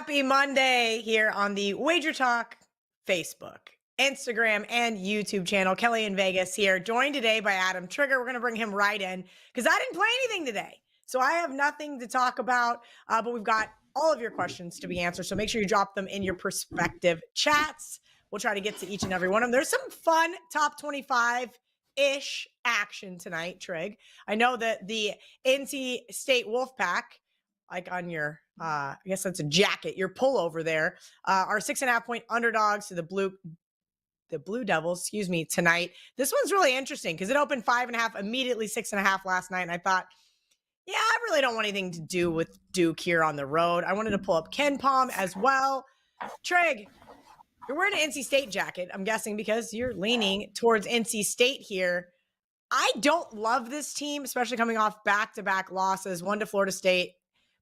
Happy Monday here on the Wagertalk Facebook, Instagram, and YouTube channel. Kelly in Vegas here, joined today by Adam Trigger. We're going to bring him right in because I didn't play anything today. So I have nothing to talk about, but we've got all of your questions to be answered. So make sure you drop them in your perspective chats. We'll try to get to each and every one of them. There's some fun top 25-ish action tonight, Trig. I know that the NC State Wolfpack, like on your, I guess that's a jacket, your pullover there, are 6.5-point underdogs to the Blue Devils, tonight. This one's really interesting because it opened 5.5, immediately 6.5 last night. And I thought, yeah, I really don't want anything to do with Duke here on the road. I wanted to pull up Ken Palm as well. Trig, you're wearing an NC State jacket, I'm guessing because you're leaning towards NC State here. I don't love this team, especially coming off back-to-back losses, one to Florida State.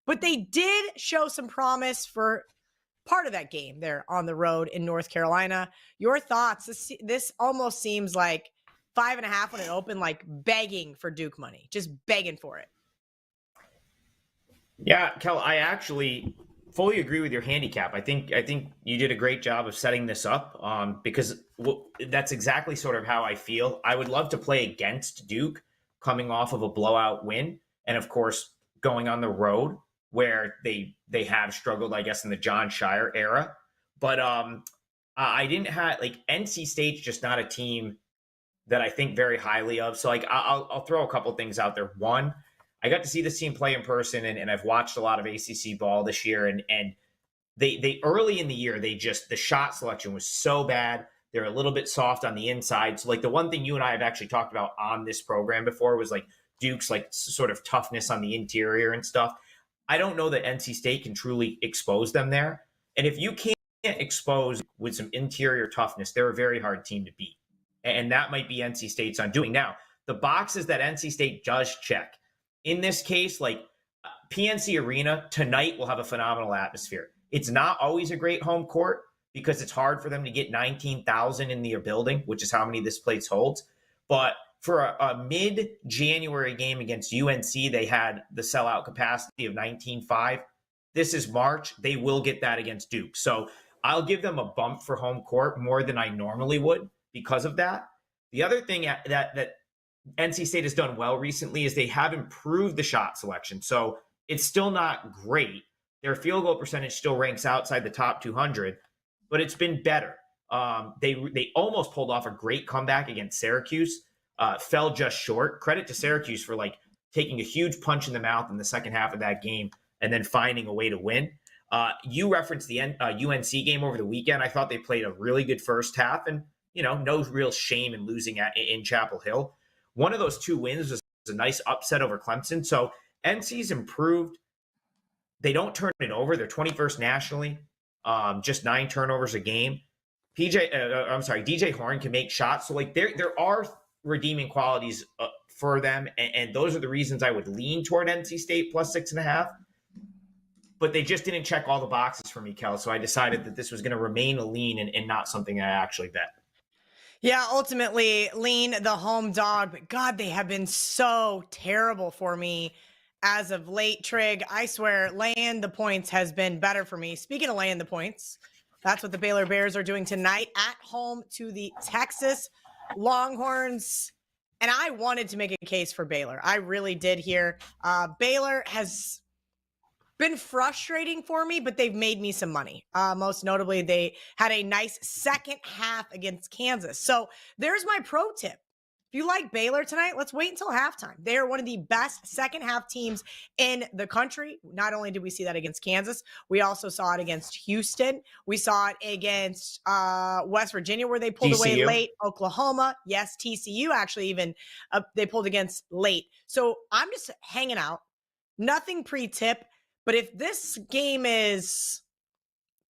But they did show some promise for part of that game there on the road in North Carolina. Your thoughts? This almost seems like 5.5 when it opened, like begging for Duke money, just begging for it. Yeah, Kel, I actually fully agree with your handicap. I think you did a great job of setting this up because that's exactly sort of how I feel. I would love to play against Duke coming off of a blowout win, and of course going on the road where they have struggled, I guess, in the John Shire era. But I didn't have, like, NC State's just not a team that I think very highly of. So, like, I'll throw a couple things out there. One, I got to see this team play in person, and I've watched a lot of ACC ball this year. And they early in the year, the shot selection was so bad. They're a little bit soft on the inside. So, like, the one thing you and I have actually talked about on this program before was, like, Duke's, like, sort of toughness on the interior and stuff. I don't know that NC State can truly expose them there. And if you can't expose with some interior toughness, they're a very hard team to beat. And that might be NC State's undoing. Now, the boxes that NC State does check, in this case, like PNC Arena tonight will have a phenomenal atmosphere. It's not always a great home court because it's hard for them to get 19,000 in their building, which is how many this place holds. But for a mid-January game against UNC, they had the sellout capacity of 19,500. This is March. They will get that against Duke. So I'll give them a bump for home court more than I normally would because of that. The other thing that NC State has done well recently is they have improved the shot selection. So it's still not great. Their field goal percentage still ranks outside the top 200, but it's been better. They almost pulled off a great comeback against Syracuse. Fell just short. Credit to Syracuse for, like, taking a huge punch in the mouth in the second half of that game and then finding a way to win. You referenced the UNC game over the weekend. I thought they played a really good first half, and no real shame in losing in Chapel Hill. One of those two wins was a nice upset over Clemson. So NC's improved. They don't turn it over. They're 21st nationally, just 9 turnovers a game. DJ Horn can make shots. So, like, there are redeeming qualities for them, and those are the reasons I would lean toward NC State plus 6.5. But they just didn't check all the boxes for me, Kel. So I decided that this was going to remain a lean and not something I actually bet. Yeah, ultimately lean the home dog, but God, they have been so terrible for me as of late, Trig. I swear, laying the points has been better for me. Speaking of laying the points, that's what the Baylor Bears are doing tonight at home to the Texas Longhorns. And I wanted to make a case for Baylor. I really did here. Baylor has been frustrating for me, but they've made me some money. Most notably, they had a nice second half against Kansas. So there's my pro tip. If you like Baylor tonight, let's wait until halftime. They are one of the best second half teams in the country. Not only did we see that against Kansas, we also saw it against Houston. We saw it against West Virginia, where they pulled away late. Oklahoma. Yes, TCU actually even they pulled against late. So I'm just hanging out. Nothing pre-tip. But if this game is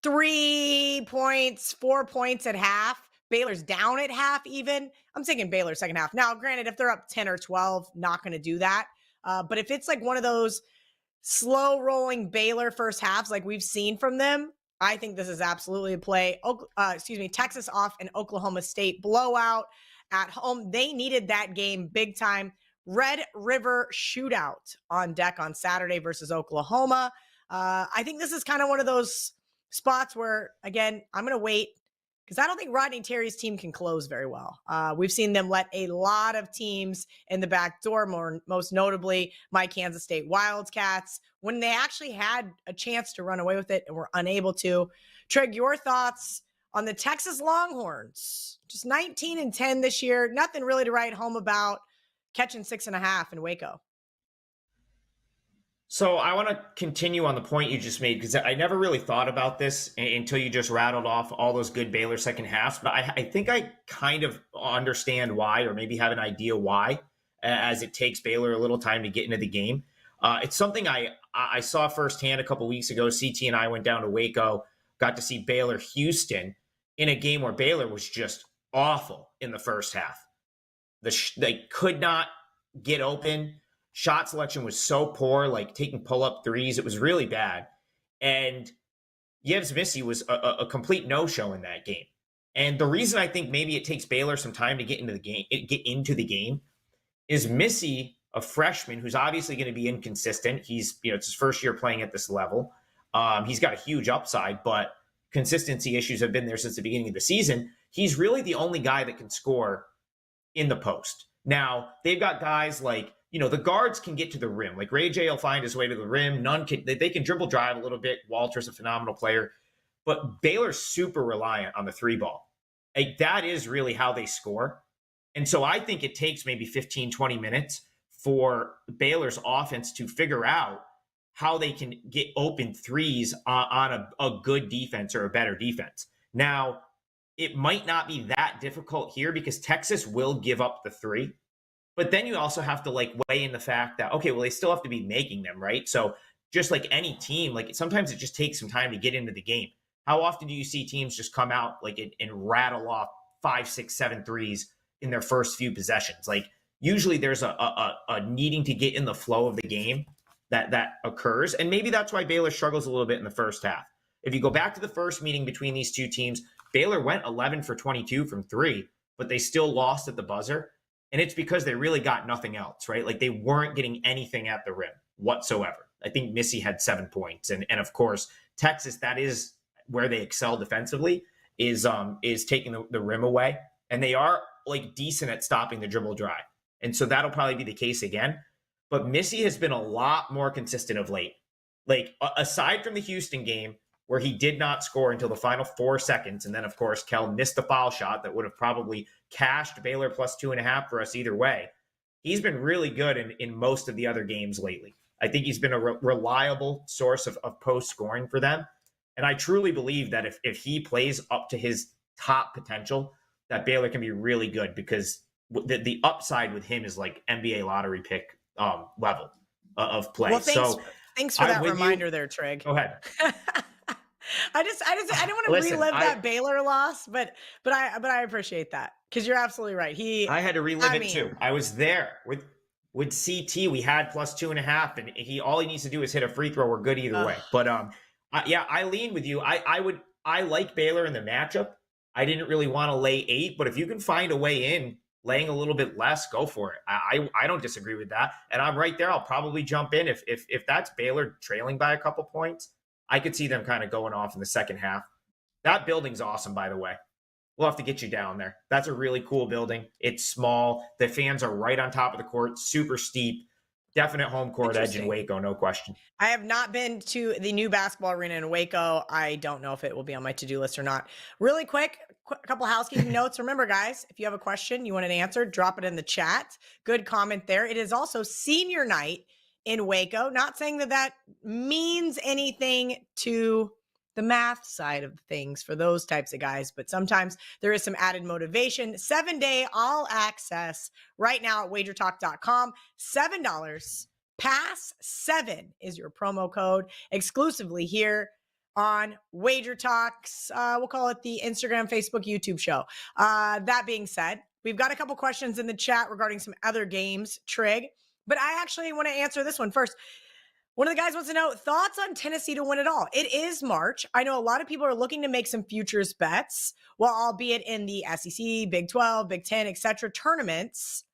3 points, 4 points at half, Baylor's down at half even, I'm taking Baylor second half. Now, granted, if they're up 10 or 12, not going to do that. But if it's like one of those slow rolling Baylor first halves like we've seen from them, I think this is absolutely a play. Texas off an Oklahoma State blowout at home. They needed that game big time. Red River shootout on deck on Saturday versus Oklahoma. I think this is kind of one of those spots where, again, I'm going to wait because I don't think Rodney Terry's team can close very well. We've seen them let a lot of teams in the back door, most notably my Kansas State Wildcats, when they actually had a chance to run away with it and were unable to. Trig, your thoughts on the Texas Longhorns? Just 19-10 this year. Nothing really to write home about, catching 6.5 in Waco. So I want to continue on the point you just made, because I never really thought about this until you just rattled off all those good Baylor second halves. But I think I kind of understand why, or maybe have an idea why, as it takes Baylor a little time to get into the game. It's something I saw firsthand a couple weeks ago. CT and I went down to Waco, got to see Baylor Houston in a game where Baylor was just awful in the first half. They could not get open. Shot selection was so poor, like taking pull-up threes. It was really bad. And Yves Missy was a complete no-show in that game. And the reason I think maybe it takes Baylor some time to get into the game is Missy, a freshman who's obviously going to be inconsistent. He's, it's his first year playing at this level. He's got a huge upside, but consistency issues have been there since the beginning of the season. He's really the only guy that can score in the post. Now, they've got guys like, the guards can get to the rim. Like Ray J will find his way to the rim. They can dribble drive a little bit. Walter's a phenomenal player. But Baylor's super reliant on the three ball. Like, that is really how they score. And so I think it takes maybe 15, 20 minutes for Baylor's offense to figure out how they can get open threes on a good defense or a better defense. Now, it might not be that difficult here because Texas will give up the three. But then you also have to weigh in the fact that, okay, well, they still have to be making them, right? So just like any team, sometimes it just takes some time to get into the game. How often do you see teams just come out and rattle off 5, 6, 7 threes in their first few possessions? Usually there's a needing to get in the flow of the game that occurs. And maybe that's why Baylor struggles a little bit in the first half. If you go back to the first meeting between these two teams, Baylor went 11 for 22 from three, but they still lost at the buzzer. And it's because they really got nothing else, right? They weren't getting anything at the rim whatsoever. I think Missy had 7 points. And of course, Texas, that is where they excel defensively, is taking the rim away. And they are decent at stopping the dribble drive. And so that'll probably be the case again. But Missy has been a lot more consistent of late. Aside from the Houston game, where he did not score until the final 4 seconds. And then, of course, Kel missed the foul shot that would have probably cashed Baylor plus 2.5 for us either way. He's been really good in most of the other games lately. I think he's been a reliable source of post scoring for them. And I truly believe that if he plays up to his top potential, that Baylor can be really good, because the upside with him is NBA lottery pick level of play. Well, thanks for that reminder there, Trig. Go ahead. I didn't want to relive that Baylor loss, but I appreciate that, because you're absolutely right. I had to relive it too. I was there with CT. We had plus 2.5, and all he needs to do is hit a free throw. We're good either way. But I lean with you. I like Baylor in the matchup. I didn't really want to lay 8, but if you can find a way in laying a little bit less, go for it. I don't disagree with that, and I'm right there. I'll probably jump in if that's Baylor trailing by a couple points. I could see them kind of going off in the second half. That building's awesome, by the way. We'll have to get you down there. That's a really cool building. It's small. The fans are right on top of the court, super steep. Definite home court edge in Waco, no question. I have not been to the new basketball arena in Waco. I don't know if it will be on my to-do list or not. Really quick, a couple housekeeping notes. Remember, guys, if you have a question, you want it answered, drop it in the chat. Good comment there. It is also senior night in Waco. Not saying that means anything to the math side of things for those types of guys, but sometimes there is some added motivation. 7-day all access right now at wagertalk.com. $7. Pass 7 is your promo code exclusively here on Wager Talks. We'll call it the Instagram, Facebook, YouTube show. That being said, we've got a couple questions in the chat regarding some other games, Trig. But I actually want to answer this one first. One of the guys wants to know thoughts on Tennessee to win it all. It is March. I know a lot of people are looking to make some futures bets, well, albeit in the SEC, Big 12, Big 10, etc. tournaments.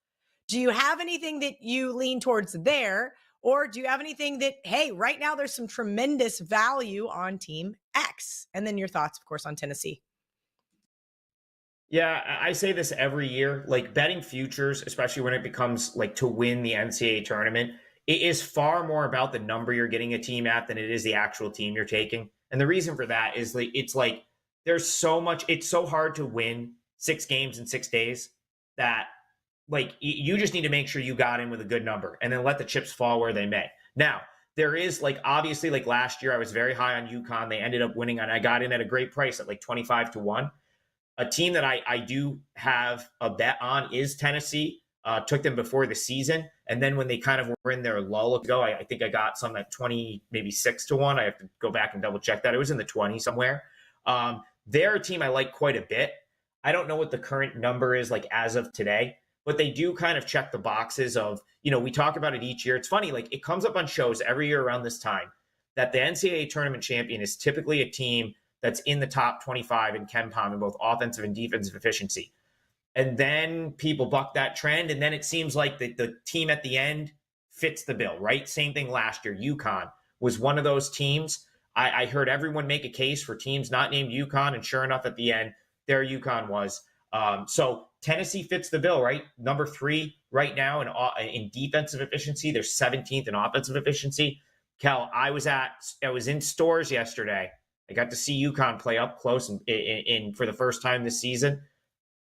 Do you have anything that you lean towards there, Or do you have anything that, hey, right now there's some tremendous value on team X? And then your thoughts, of course, on Tennessee. Yeah, I say this every year. Like betting futures, especially when it becomes like to win the NCAA tournament, it is far more about the number you're getting a team at than it is the actual team you're taking. And the reason for that is like it's like there's so much. It's so hard to win 6 games in 6 days that like you just need to make sure you got in with a good number and then let the chips fall where they may. Now there is like obviously like last year I was very high on Yukon. They ended up winning and I got in at a great price at like 25-1. A team that I do have a bet on is Tennessee. Took them before the season. And then when they kind of were in their lull ago, I think I got some at 20, maybe 6-1. I have to go back and double check that. It was in the 20 somewhere. They're a team I like quite a bit. I don't know what the current number is like as of today, but they do kind of check the boxes of, we talk about it each year. It's funny, like it comes up on shows every year around this time that the NCAA tournament champion is typically a team that's in the top 25 in KenPom in both offensive and defensive efficiency. And then people buck that trend. And then it seems like the team at the end fits the bill, right? Same thing last year. Yukon was one of those teams. I heard everyone make a case for teams not named Yukon. And sure enough, at the end, there Yukon was. So Tennessee fits the bill, right? Number 3 right now in defensive efficiency. They're 17th in offensive efficiency. Cal, I was in stores yesterday. I got to see Yukon play up close in for the first time this season,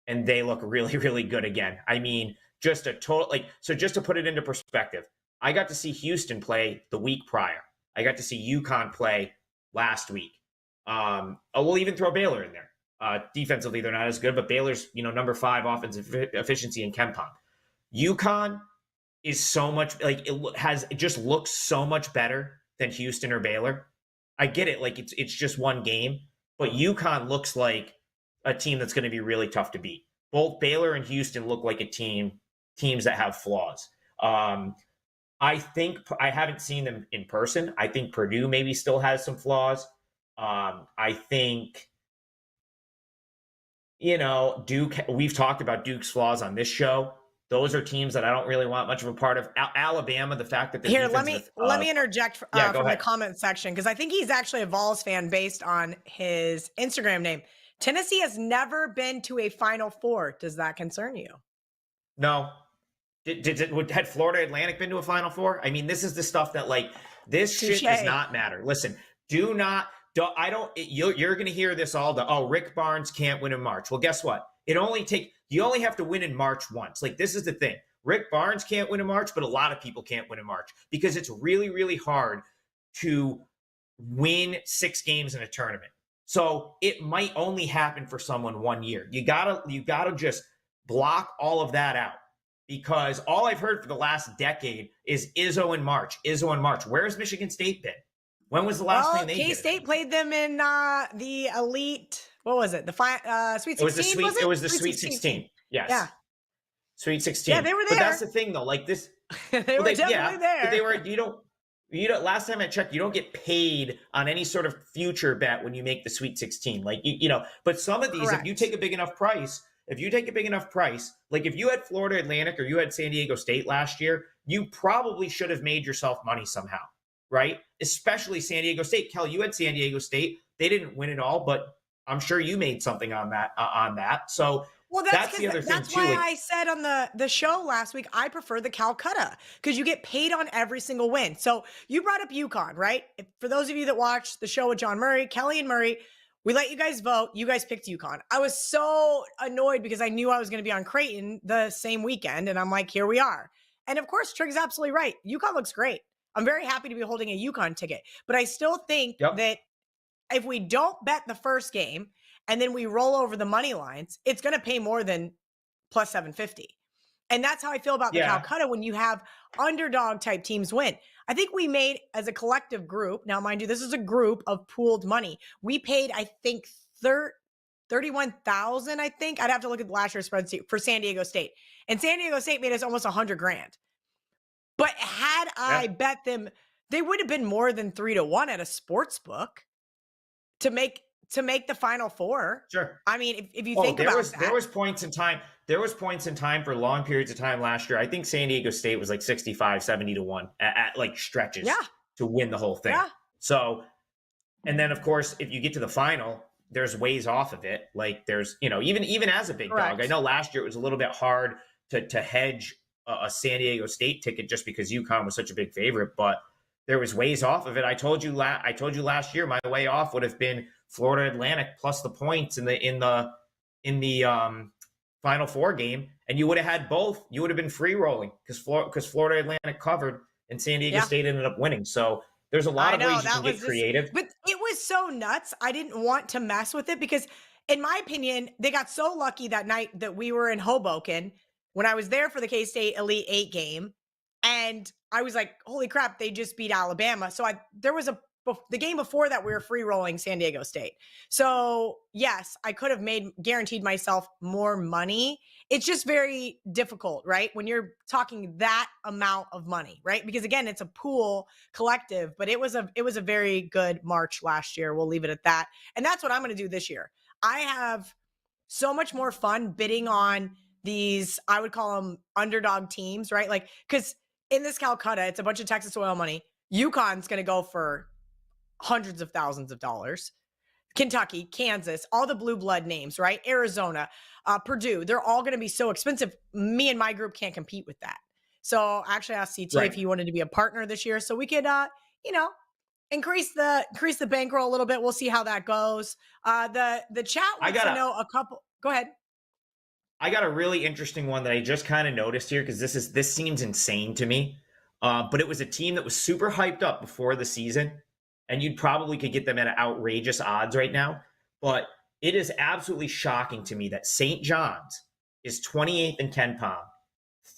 and they look really, really good again. I mean, just a total so just to put it into perspective, I got to see Houston play the week prior. I got to see Yukon play last week. We'll even throw Baylor in there. Defensively, they're not as good, but Baylor's number 5 offensive efficiency in KenPom. Yukon is so much it just looks so much better than Houston or Baylor. I get it. Like it's just one game, but Yukon looks like a team that's going to be really tough to beat. Both Baylor and Houston look like teams that have flaws. I think I haven't seen them in person. I think Purdue maybe still has some flaws. I think, Duke, we've talked about Duke's flaws on this show. Those are teams that I don't really want much of a part of. Alabama, the fact that Here, let me interject from the comment section because I think he's actually a Vols fan based on his Instagram name. Tennessee has never been to a Final Four. Does that concern you? No. Had Florida Atlantic been to a Final Four? I mean, this is the stuff that this shit does not matter. Listen, you're going to hear this all Rick Barnes can't win in March. Well, guess what? You only have to win in March once. This is the thing. Rick Barnes can't win in March, but a lot of people can't win in March because it's really, really hard to win 6 games in a tournament. So it might only happen for someone one year. You gotta just block all of that out because all I've heard for the last decade is Izzo in March. Where's Michigan State been? When was the last time they K-State played them in the Elite. What was it? The Sweet 16? It was the Sweet 16. Yes. Yeah. Sweet 16. Yeah, they were there. But that's the thing, though. this, they were definitely there. But they were. You don't. Last time I checked, you don't get paid on any sort of future bet when you make the Sweet 16. But some of these, if you take a big enough price, like if you had Florida Atlantic or you had San Diego State last year, you probably should have made yourself money somehow, right? Especially San Diego State. Kel, you had San Diego State. They didn't win it all, but I'm sure you made something on that. So that's the other thing too. That's why I said on the show last week, I prefer the Calcutta because you get paid on every single win. So you brought up Yukon, right? For those of you that watched the show with John Murray, Kelly and Murray, we let you guys vote. You guys picked Yukon. I was so annoyed because I knew I was going to be on Creighton the same weekend. And I'm like, here we are. And of course, Trig's absolutely right. Yukon looks great. I'm very happy to be holding a Yukon ticket, but I still think that if we don't bet the first game and then we roll over the money lines, it's going to pay more than plus 750. And that's how I feel about the Calcutta when you have underdog type teams win. I think we made as a collective group. Now, mind you, this is a group of pooled money. We paid, I think, 31,000. I think I'd have to look at the last year's spreadsheet for San Diego State, and San Diego State made us almost $100,000. But had I bet them, they would have been more than 3-1 at a sports book to make to make the Final Four. Sure. I mean, if you think about that. There was points in time. There was points in time for long periods of time last year. I think San Diego State was like 65, 70-1 at like stretches to win the whole thing. Yeah. So, and then of course, if you get to the final, there's ways off of it. Like there's, even as a big dog, I know last year it was a little bit hard to hedge a San Diego State ticket just because Yukon was such a big favorite, but there was ways off of it. I told you last year my way off would have been Florida Atlantic plus the points in the Final Four game, and you would have had both. You would have been free rolling because Florida Atlantic covered and San Diego State ended up winning. So there's a lot of ways you can get creative. But it was so nuts. I didn't want to mess with it because, in my opinion, they got so lucky that night that we were in Hoboken when I was there for the K-State Elite 8 game. And I was like, holy crap, they just beat Alabama. So there was the game before that we were free rolling San Diego State. So yes, I could have guaranteed myself more money. It's just very difficult, right? When you're talking that amount of money, right? Because again, it's a pool collective, but it was a very good March last year. We'll leave it at that. And that's what I'm going to do this year. I have so much more fun bidding on these, I would call them underdog teams, right? Like, because in this Calcutta, it's a bunch of Texas oil money. Yukon's going to go for hundreds of thousands of dollars. Kentucky, Kansas, all the blue blood names, right? Arizona, Purdue, they're all going to be so expensive. Me and my group can't compete with that. So I actually asked CT if he wanted to be a partner this year so we could, increase the bankroll a little bit. We'll see how that goes. The chat wants to know a couple. Go ahead. I got a really interesting one that I just kind of noticed here because this seems insane to me. But it was a team that was super hyped up before the season, and you probably could get them at outrageous odds right now. But it is absolutely shocking to me that St. John's is 28th in KenPom,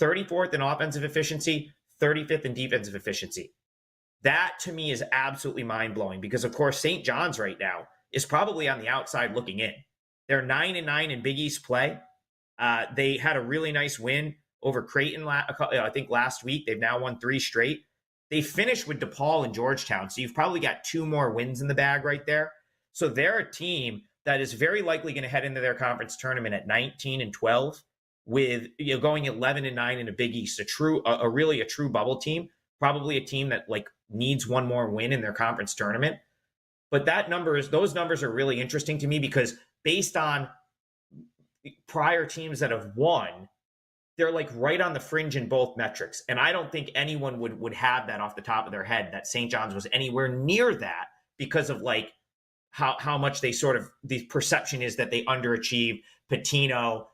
34th in offensive efficiency, 35th in defensive efficiency. That to me is absolutely mind-blowing because, of course, St. John's right now is probably on the outside looking in. They're 9-9 in Big East play. They had a really nice win over Creighton, I think last week. They've now won 3 straight. They finished with DePaul and Georgetown, so you've probably got 2 more wins in the bag right there. So they're a team that is very likely going to head into their conference tournament at 19-12 with going 11-9 in a Big East, a true bubble team, probably a team that like needs one more win in their conference tournament. But those numbers are really interesting to me because based on prior teams that have won, they're like right on the fringe in both metrics. And I don't think anyone would have that off the top of their head that St. John's was anywhere near that because of like how much the perception is that they underachieved. Patino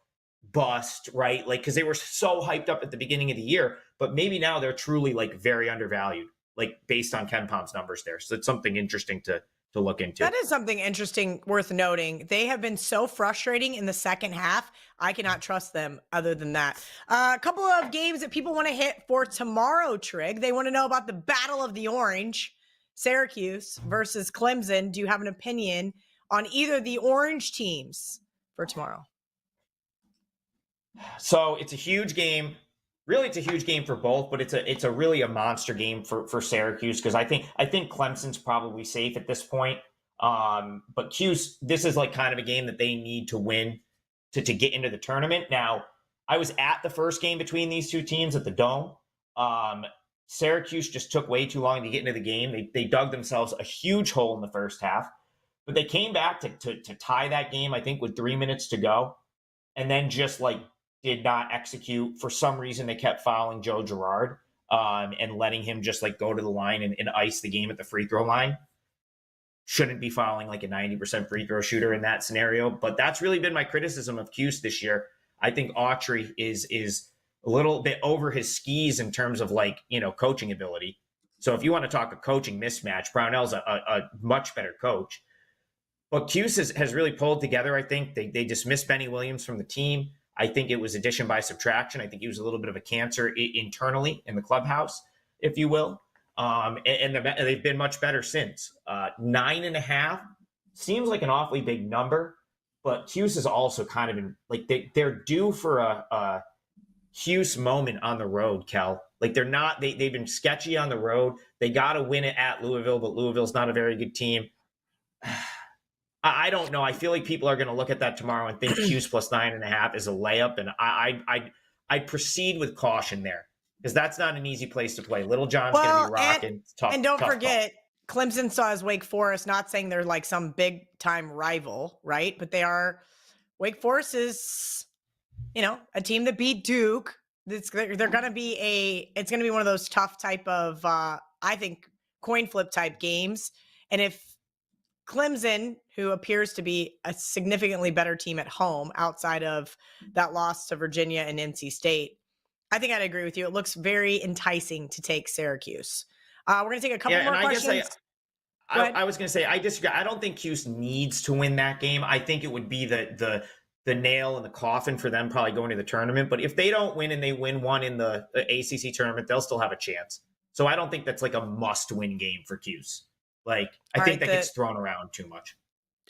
bust, right? Like, because they were so hyped up at the beginning of the year, but maybe now they're truly like very undervalued, like based on KenPom's numbers there. So it's something interesting to look into. That is something interesting worth noting. They have been so frustrating in the second half. I cannot trust them other than that. A couple of games that people want to hit for tomorrow, Trig. They want to know about the Battle of the Orange, Syracuse versus Clemson. Do you have an opinion on either the Orange teams for tomorrow? So it's a huge game. Really, it's a huge game for both, but it's a really a monster game for Syracuse because I think Clemson's probably safe at this point. But Cuse, this is like kind of a game that they need to win to get into the tournament. Now, I was at the first game between these two teams at the Dome. Syracuse just took way too long to get into the game. They dug themselves a huge hole in the first half, but they came back to tie that game, I think, with 3 minutes to go, and then just like did not execute. For some reason, they kept fouling Joe Girard and letting him just like go to the line and ice the game at the free throw line. Shouldn't be fouling like a 90% free throw shooter in that scenario. But that's really been my criticism of Cuse this year. I think Autry is a little bit over his skis in terms of like, coaching ability. So if you want to talk a coaching mismatch, Brownell's a much better coach. But Cuse has really pulled together, I think. They dismissed Benny Williams from the team. I think it was addition by subtraction. I think he was a little bit of a cancer internally in the clubhouse, if you will. And they've been much better since. 9.5 seems like an awfully big number, but Cuse is also kind of in like they're due for a Cuse moment on the road, Kel. Like they've been sketchy on the road. They got to win it at Louisville, but Louisville's not a very good team. I don't know. I feel like people are going to look at that tomorrow and think Q's plus 9.5 is a layup, and I'd proceed with caution there because that's not an easy place to play. Little John's going to be Well, rocking. Tough, and don't tough call. forget, Clemson still has Wake Forest. Not saying they're like some big time rival, right? But they are. Wake Forest is, a team that beat Duke. They're going to be it's going to be one of those tough type of, I think, coin flip type games. And if Clemson, who appears to be a significantly better team at home outside of that loss to Virginia and NC State, I think I'd agree with you. It looks very enticing to take Syracuse. We're going to take a couple more questions. I was going to say, I disagree. I don't think Cuse needs to win that game. I think it would be the nail in the coffin for them probably going to the tournament. But if they don't win and they win one in the ACC tournament, they'll still have a chance. So I don't think that's like a must-win game for Cuse. I think that gets thrown around too much.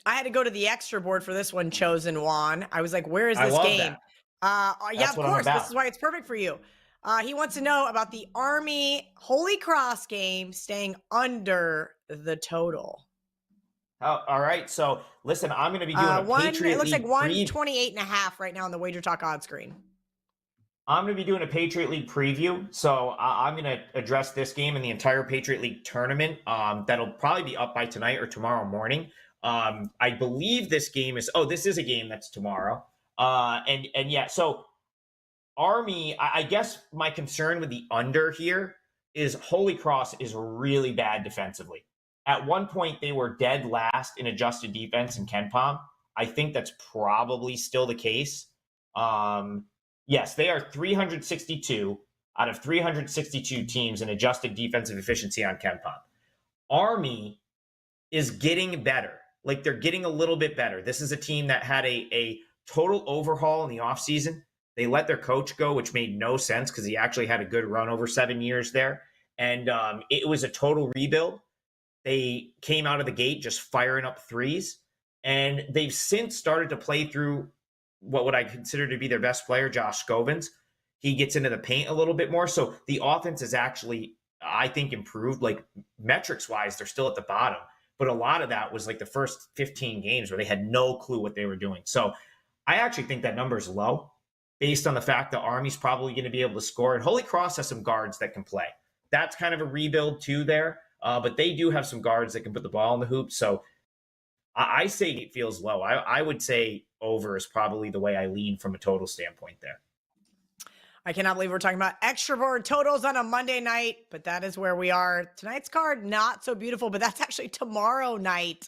I had to go to the extra board for this one, Chosen Juan. I was like, where is this game? Yeah, of course. This is why it's perfect for you. He wants to know about the Army Holy Cross game staying under the total. All right. So listen, I'm going to be doing a Patriot League. It looks like 128.5 right now on the Wagertalk odds screen. I'm going to be doing a Patriot League preview. So I'm going to address this game and the entire Patriot League tournament. That'll probably be up by tonight or tomorrow morning. I believe this game this is a game that's tomorrow. And yeah, so Army, I guess my concern with the under here is Holy Cross is really bad defensively. At one point, they were dead last in adjusted defense in KenPom. I think that's probably still the case. Yes, they are 362 out of 362 teams in adjusted defensive efficiency on KenPom. Army is getting better. They're getting a little bit better. This is a team that had a total overhaul in the offseason. They let their coach go, which made no sense because he actually had a good run over 7 years there. And it was a total rebuild. They came out of the gate just firing up threes. And they've since started to play through what would I consider to be their best player, Josh Scovins. He gets into the paint a little bit more. So the offense is actually, I think, improved. Metrics-wise, they're still at the bottom. But a lot of that was the first 15 games where they had no clue what they were doing. So I actually think that number is low based on the fact that Army's probably going to be able to score. And Holy Cross has some guards that can play. That's kind of a rebuild too there. But they do have some guards that can put the ball in the hoop. So I say it feels low. I would say over is probably the way I lean from a total standpoint there. I cannot believe we're talking about extra board totals on a Monday night, but that is where we are. Tonight's card, not so beautiful, but that's actually tomorrow night.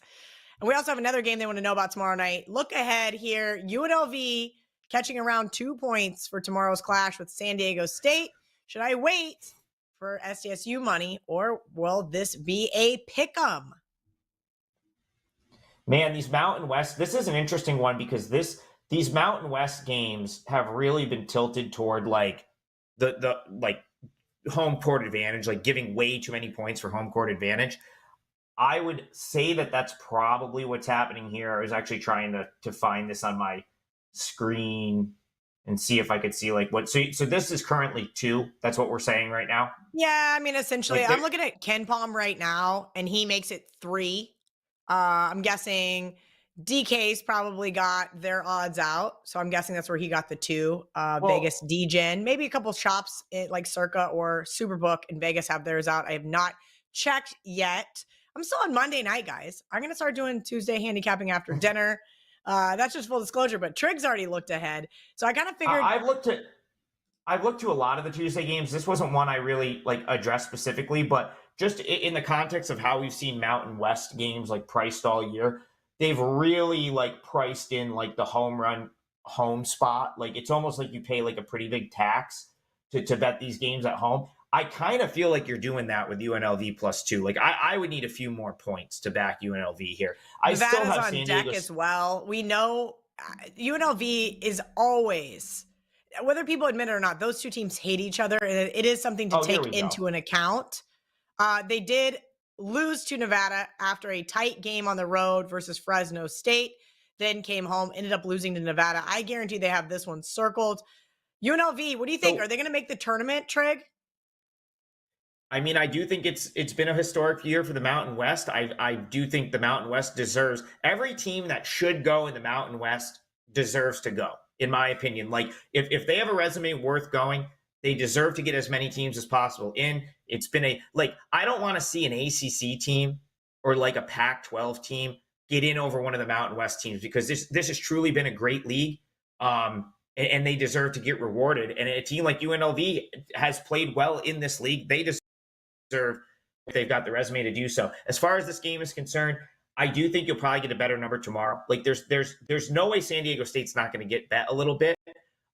And we also have another game they want to know about tomorrow night. Look ahead here. UNLV catching around 2 points for tomorrow's clash with San Diego State. Should I wait for SDSU money, or will this be a pick'em? Man, these Mountain West, this is an interesting one because these Mountain West games have really been tilted toward the home court advantage, giving way too many points for home court advantage. I would say that that's probably what's happening here. I was actually trying to find this on my screen and see if I could see what. So this is currently 2. That's what we're saying right now. Yeah, I mean, essentially, I'm looking at KenPom right now, and he makes it 3. I'm guessing DK's probably got their odds out. So I'm guessing that's where he got the 2. Vegas DGen, maybe a couple shops like Circa or Superbook in Vegas have theirs out. I have not checked yet. I'm still on Monday night, guys. I'm going to start doing Tuesday handicapping after dinner. That's just full disclosure, but Trig's already looked ahead. So I kind of figured. I've looked to a lot of the Tuesday games. This wasn't one I really addressed specifically, but just in the context of how we've seen Mountain West games priced all year, they've really priced in the home run home spot. It's almost like you pay a pretty big tax to bet these games at home. I kind of feel like you're doing that with UNLV +2. I would need a few more points to back UNLV here. I still have on San deck Diego as well. We know UNLV is always, whether people admit it or not, those two teams hate each other, and it is something to take into an account. They did lose to Nevada after a tight game on the road versus Fresno State, then came home, ended up losing to Nevada. I guarantee they have this one circled. UNLV, what do you think? Are they going to make the tournament, Trig? I mean, I do think it's been a historic year for the Mountain West. I do think the Mountain West deserves every team that should go in the Mountain West deserves to go, in my opinion. Like if they have a resume worth going, they deserve to get as many teams as possible in. It's been a like I don't want to see an ACC team or like a Pac-12 team get in over one of the Mountain West teams because this has truly been a great league. And they deserve to get rewarded. And a team like UNLV has played well in this league. They deserve if they've got the resume to do so. As far as this game is concerned, I do think you'll probably get a better number tomorrow. Like there's no way San Diego State's not going to get bet a little bit.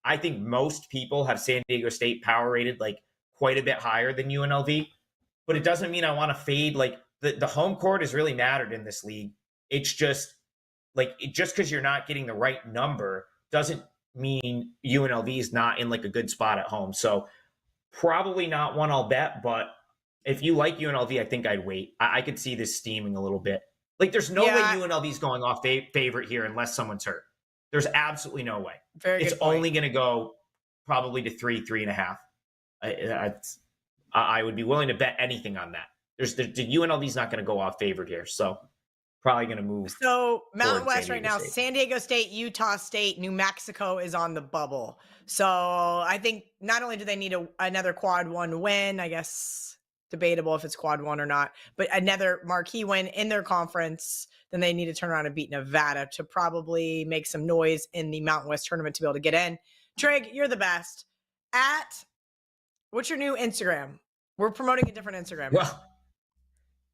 I think most people have San Diego State power rated like quite a bit higher than UNLV, but it doesn't mean I want to fade. Like the home court has really mattered in this league. It's just like just because you're not getting the right number doesn't mean UNLV is not in like a good spot at home. So probably not one I'll bet, but if you like UNLV, I think I'd wait. I could see this steaming a little bit. Like, there's no way UNLV's going off favorite here unless someone's hurt. There's absolutely no way. It's only going to go probably to 3.5. I would be willing to bet anything on that. The UNLV's not going to go off favorite here, so probably going to move. So Mountain West right now, San Diego State, Utah State, New Mexico is on the bubble. So I think not only do they need another quad one win, I guess debatable if it's quad one or not, but another marquee win in their conference, then they need to turn around and beat Nevada to probably make some noise in the Mountain West tournament to be able to get in. Trig, you're the best. What's your new Instagram? We're promoting a different Instagram. Well,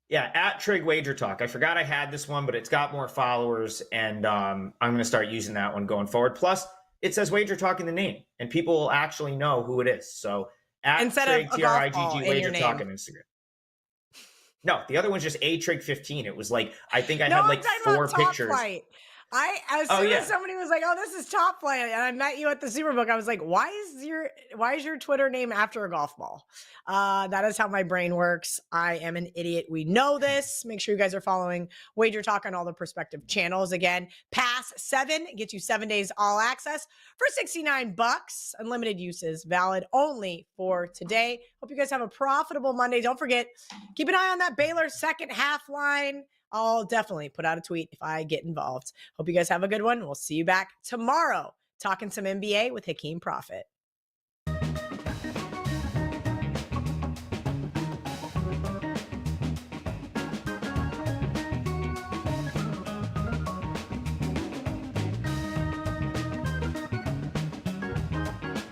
yeah, at Trig Wagertalk. I forgot I had this one, but it's got more followers, and I'm going to start using that one going forward. Plus, it says Wagertalk in the name, and people will actually know who it is. So at Instead Trig, of a golf ball Trigg in your Wagertalk name. on Instagram. No, the other one's just Trig15. It was like I think I had like 4 pictures. Flight. As soon as somebody was like, "Oh, this is Top Flight," and I met you at the Superbook, I was like, "Why is your Twitter name after a golf ball?" That is how my brain works. I am an idiot. We know this. Make sure you guys are following Wager Talk on all the prospective channels. Again, Pass 7 gets you 7 days all access for $69. Unlimited uses, valid only for today. Hope you guys have a profitable Monday. Don't forget, keep an eye on that Baylor second half line. I'll definitely put out a tweet if I get involved. Hope you guys have a good one. We'll see you back tomorrow talking some NBA with Hakeem Prophet.